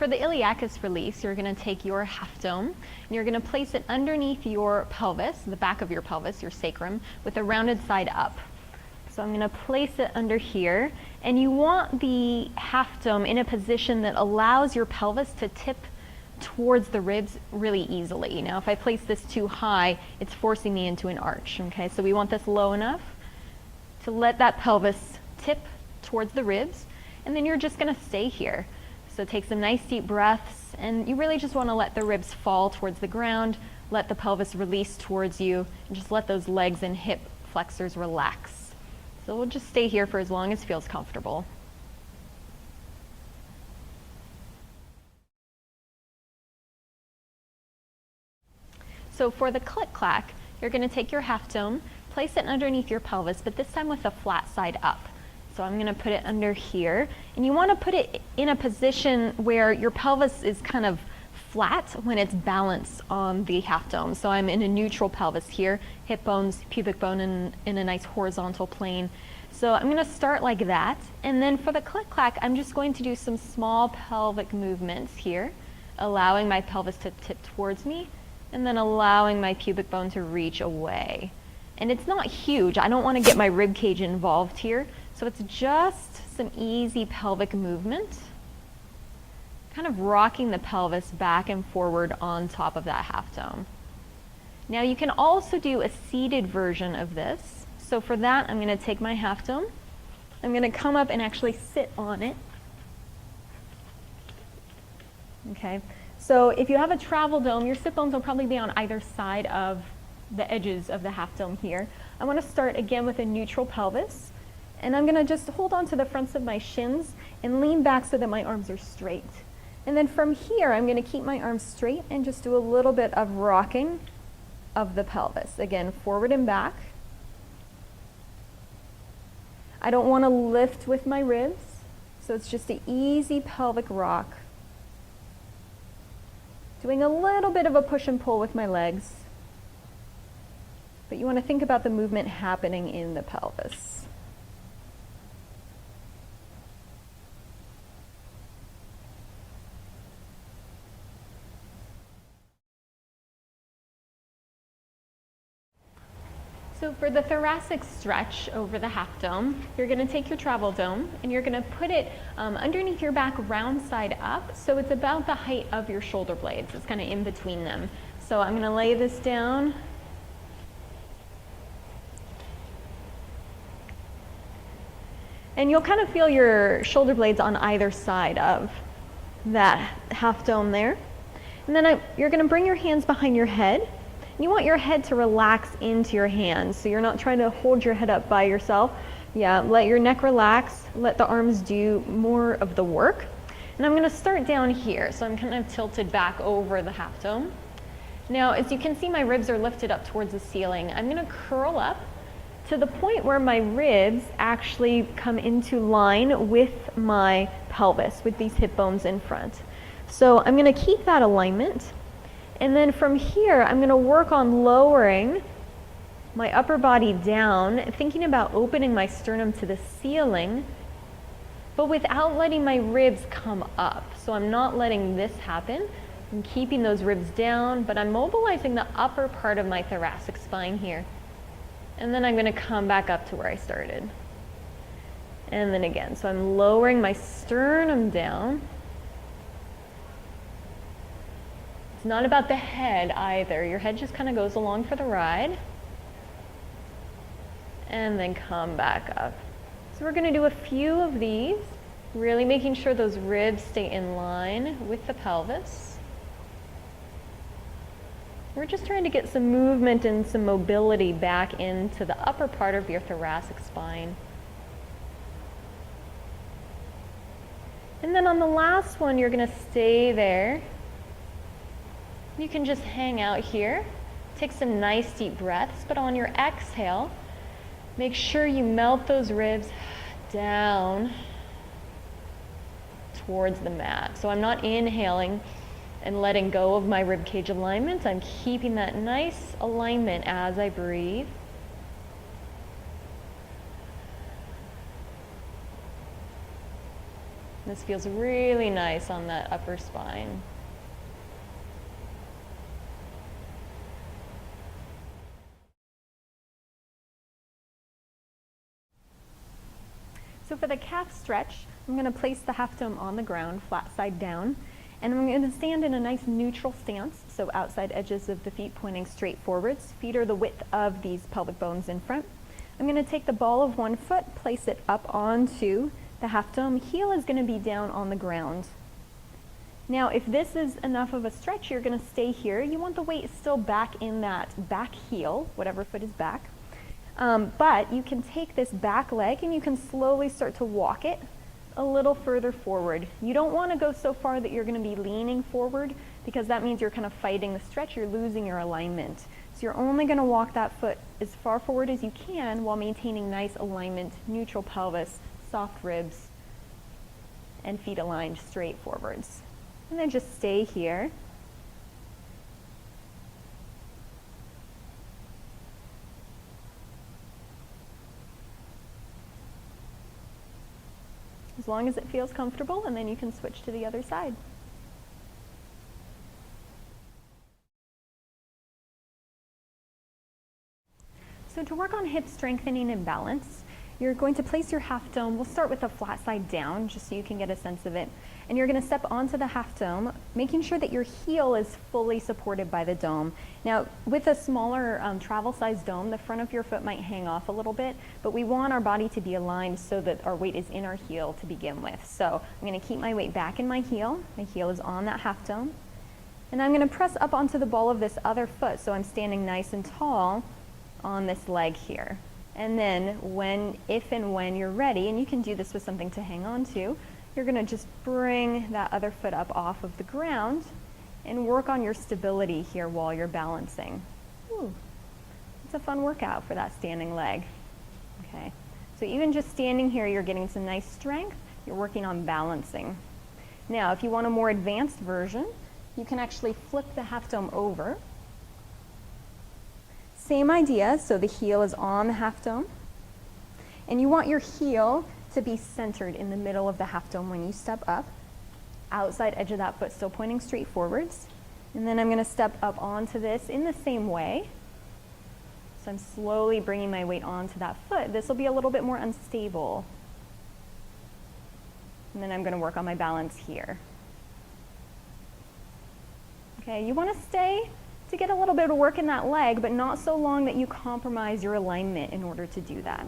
for the iliacus release, you're going to take your half dome and you're going to place it underneath your pelvis, the back of your pelvis, your sacrum, with a rounded side up. So I'm going to place it under here, and you want the half dome in a position that allows your pelvis to tip towards the ribs really easily. Now, if I place this too high, it's forcing me into an arch. Okay, so we want this low enough to let that pelvis tip towards the ribs, and then you're just going to stay here. So take some nice deep breaths, and you really just want to let the ribs fall towards the ground, let the pelvis release towards you, and just let those legs and hip flexors relax. So we'll just stay here for as long as feels comfortable. So for the click-clack, you're going to take your half dome, place it underneath your pelvis, but this time with a flat side up. So I'm going to put it under here, and you want to put it in a position where your pelvis is kind of flat when it's balanced on the half dome. So I'm in a neutral pelvis here, hip bones, pubic bone in a nice horizontal plane. So I'm going to start like that, and then for the click-clack, I'm just going to do some small pelvic movements here, allowing my pelvis to tip towards me, and then allowing my pubic bone to reach away. And it's not huge. I don't want to get my rib cage involved here. So it's just some easy pelvic movement, kind of rocking the pelvis back and forward on top of that half dome. Now you can also do a seated version of this. So for that, I'm going to take my half dome. I'm going to come up and actually sit on it. Okay. So if you have a travel dome, your sit bones will probably be on either side of the edges of the half dome here. I want to start again with a neutral pelvis, and I'm going to just hold on to the fronts of my shins and lean back so that my arms are straight. And then from here, I'm going to keep my arms straight and just do a little bit of rocking of the pelvis. Again, forward and back. I don't want to lift with my ribs, so it's just an easy pelvic rock. Doing a little bit of a push and pull with my legs. But you want to think about the movement happening in the pelvis. So for the thoracic stretch over the half dome, you're going to take your travel dome and you're going to put it underneath your back, round side up, so it's about the height of your shoulder blades. It's kind of in between them. So I'm going to lay this down. And you'll kind of feel your shoulder blades on either side of that half dome there. And then you're going to bring your hands behind your head. You want your head to relax into your hands, so you're not trying to hold your head up by yourself. Yeah, let your neck relax, let the arms do more of the work. And I'm going to start down here, so I'm kind of tilted back over the half dome. Now, as you can see, my ribs are lifted up towards the ceiling. I'm going to curl up to the point where my ribs actually come into line with my pelvis, with these hip bones in front. So I'm going to keep that alignment. And then from here, I'm going to work on lowering my upper body down, thinking about opening my sternum to the ceiling, but without letting my ribs come up. So I'm not letting this happen. I'm keeping those ribs down, but I'm mobilizing the upper part of my thoracic spine here. And then I'm going to come back up to where I started. And then again, so I'm lowering my sternum down. It's not about the head either. Your head just kind of goes along for the ride. And then come back up. So we're going to do a few of these, really making sure those ribs stay in line with the pelvis. We're just trying to get some movement and some mobility back into the upper part of your thoracic spine. And then on the last one, you're going to stay there. You can just hang out here, take some nice deep breaths, but on your exhale, make sure you melt those ribs down towards the mat. So I'm not inhaling and letting go of my rib cage alignment. I'm keeping that nice alignment as I breathe. This feels really nice on that upper spine. So for the calf stretch, I'm going to place the half dome on the ground, flat side down, and I'm going to stand in a nice neutral stance, so outside edges of the feet pointing straight forwards. Feet are the width of these pelvic bones in front. I'm going to take the ball of one foot, place it up onto the half dome. Heel is going to be down on the ground. Now, if this is enough of a stretch, you're going to stay here. You want the weight still back in that back heel, whatever foot is back. But you can take this back leg and you can slowly start to walk it a little further forward. You don't want to go so far that you're going to be leaning forward, because that means you're kind of fighting the stretch, you're losing your alignment. So you're only going to walk that foot as far forward as you can while maintaining nice alignment, neutral pelvis, soft ribs, and feet aligned straight forwards. And then just stay here. As long as it feels comfortable, and then you can switch to the other side. So to work on hip strengthening and balance, you're going to place your half dome. We'll start with the flat side down, just so you can get a sense of it. And you're going to step onto the half dome, making sure that your heel is fully supported by the dome. Now, with a smaller travel size dome, the front of your foot might hang off a little bit, but we want our body to be aligned so that our weight is in our heel to begin with. So I'm going to keep my weight back in my heel. My heel is on that half dome. And I'm going to press up onto the ball of this other foot, so I'm standing nice and tall on this leg here. And then if and when you're ready, and you can do this with something to hang on to, you're going to just bring that other foot up off of the ground and work on your stability here while you're balancing. Ooh, it's a fun workout for that standing leg. Okay, so even just standing here, you're getting some nice strength. You're working on balancing. Now, if you want a more advanced version, you can actually flip the half dome over. Same idea, so the heel is on the half dome, and you want your heel to be centered in the middle of the half dome when you step up. Outside edge of that foot still pointing straight forwards. And then I'm going to step up onto this in the same way. So I'm slowly bringing my weight onto that foot. This will be a little bit more unstable. And then I'm going to work on my balance here. Okay, you want to stay to get a little bit of work in that leg, but not so long that you compromise your alignment in order to do that.